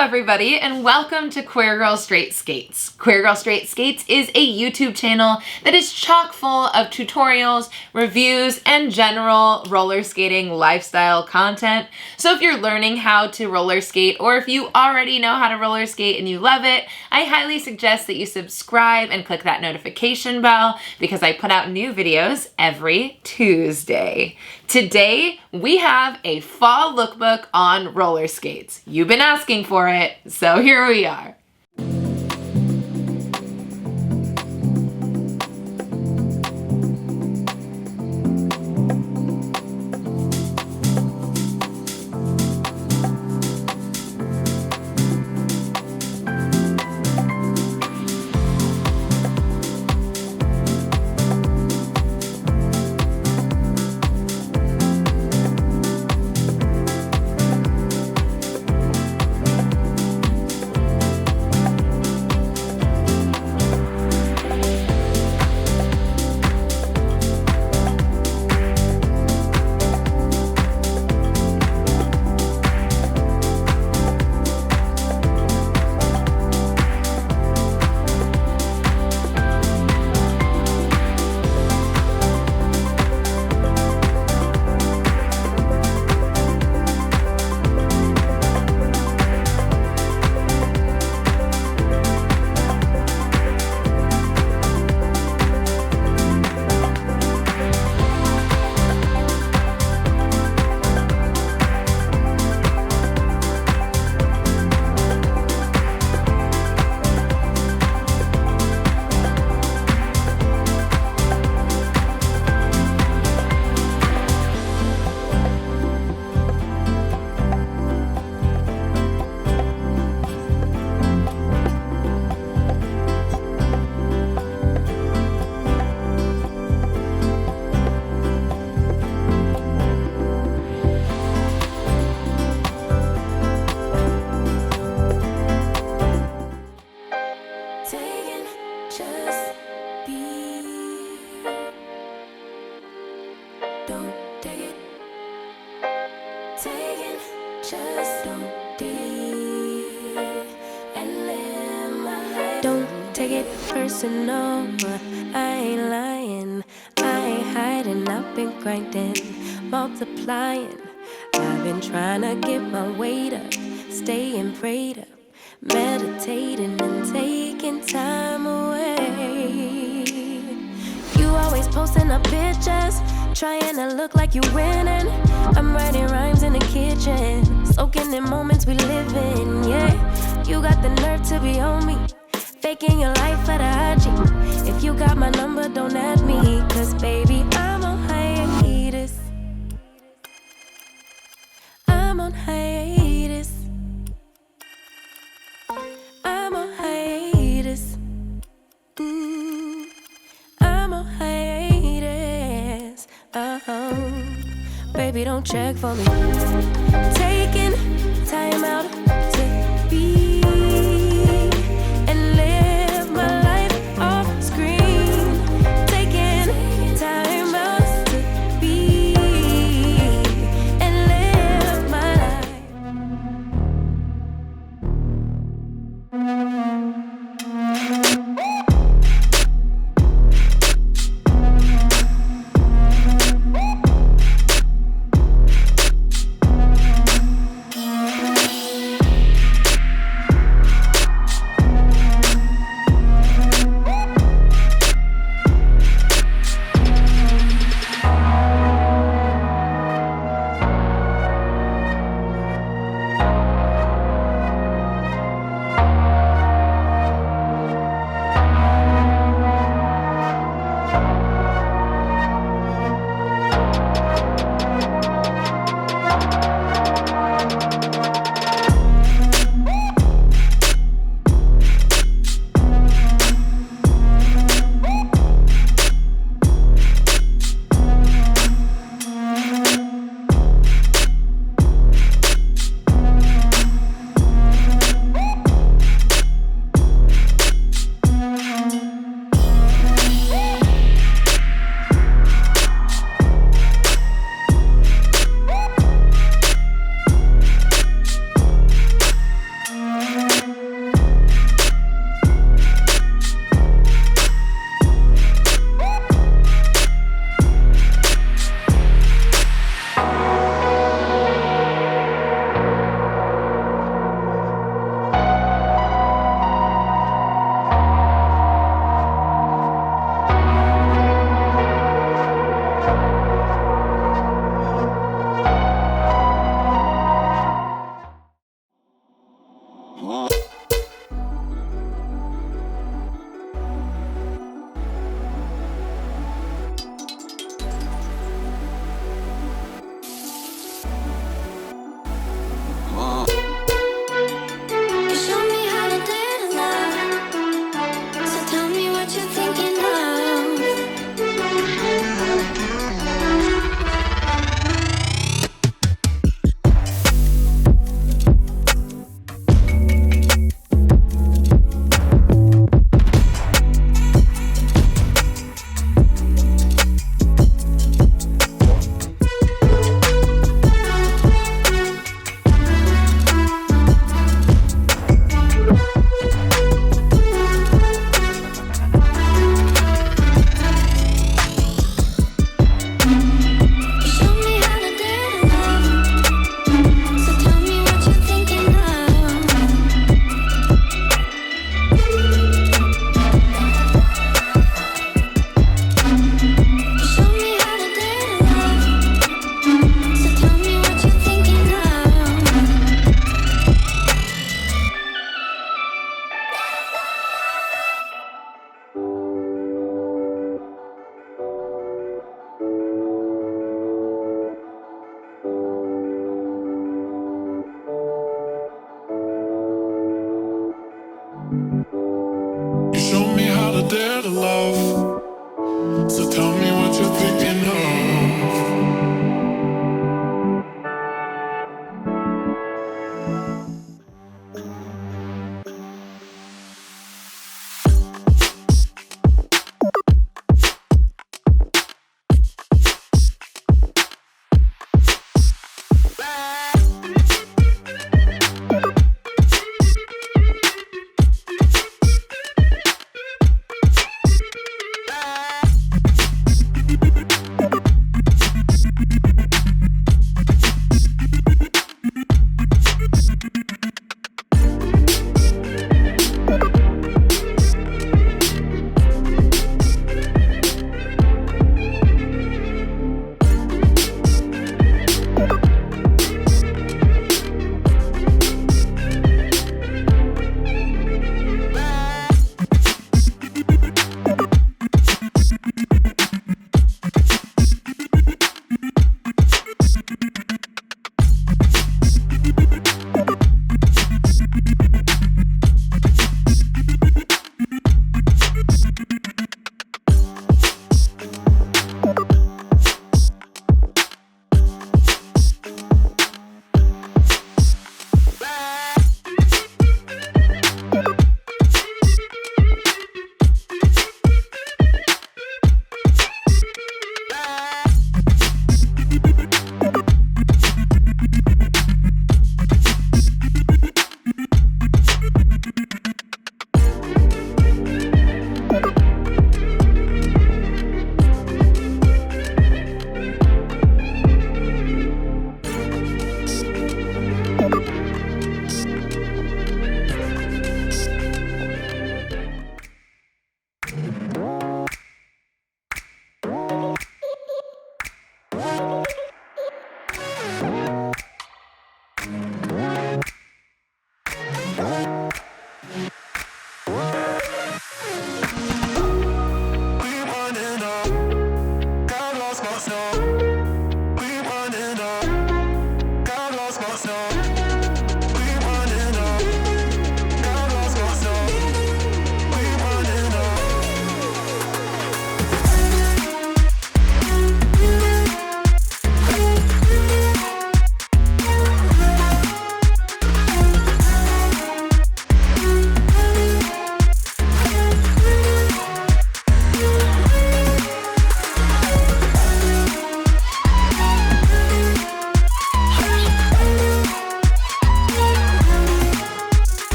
everybody, and welcome to Queer Girl Straight Skates. Queer Girl Straight Skates is a YouTube channel that is chock full of tutorials, reviews, and general roller skating lifestyle content. So if you're learning how to roller skate, or if you already know how to roller skate and you love it, I highly suggest that you subscribe and click that notification bell because I put out new videos every Tuesday. Today, we have a fall lookbook on roller skates. You've been asking for it, so here we are. Take it personal, but I ain't lying. I ain't hiding, I've been grinding, multiplying. I've been trying to get my weight up, staying prayed up, meditating and taking time away. You always posting up pictures, trying to look like you winning. I'm writing rhymes in the kitchen, soaking in moments we live in, yeah. You got the nerve to be on me, faking your life for the IG. If you got my number, don't add me, cause baby, I'm on hiatus. I'm on hiatus. I'm on hiatus. I'm on hiatus. Baby, don't check for me. Taking time out to be You showed me how to dare love, so tell me what you're thinking of. You showed me how to dare love, so tell me what you're thinking of. You showed me how to dare love, so tell me what you're thinking of. You show me how to dare to love. So tell me what you're thinking of.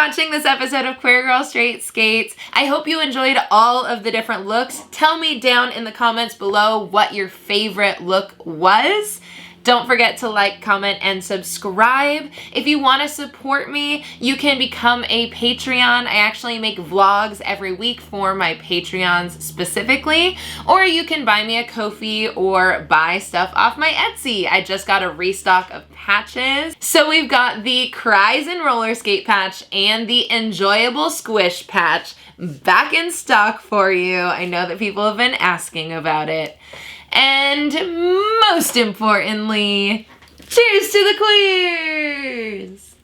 watching this episode of Queer Girl Straight Skates. I hope you enjoyed all of the different looks. Tell me down in the comments below what your favorite look was. Don't forget to like, comment, and subscribe. If you want to support me, you can become a Patreon. I actually make vlogs every week for my Patreons specifically. Or you can buy me a Ko-fi or buy stuff off my Etsy. I just got a restock of patches. So we've got the Cries and Roller Skate patch and the Enjoyable Squish patch back in stock for you. I know that people have been asking about it. And most importantly, cheers to the queers!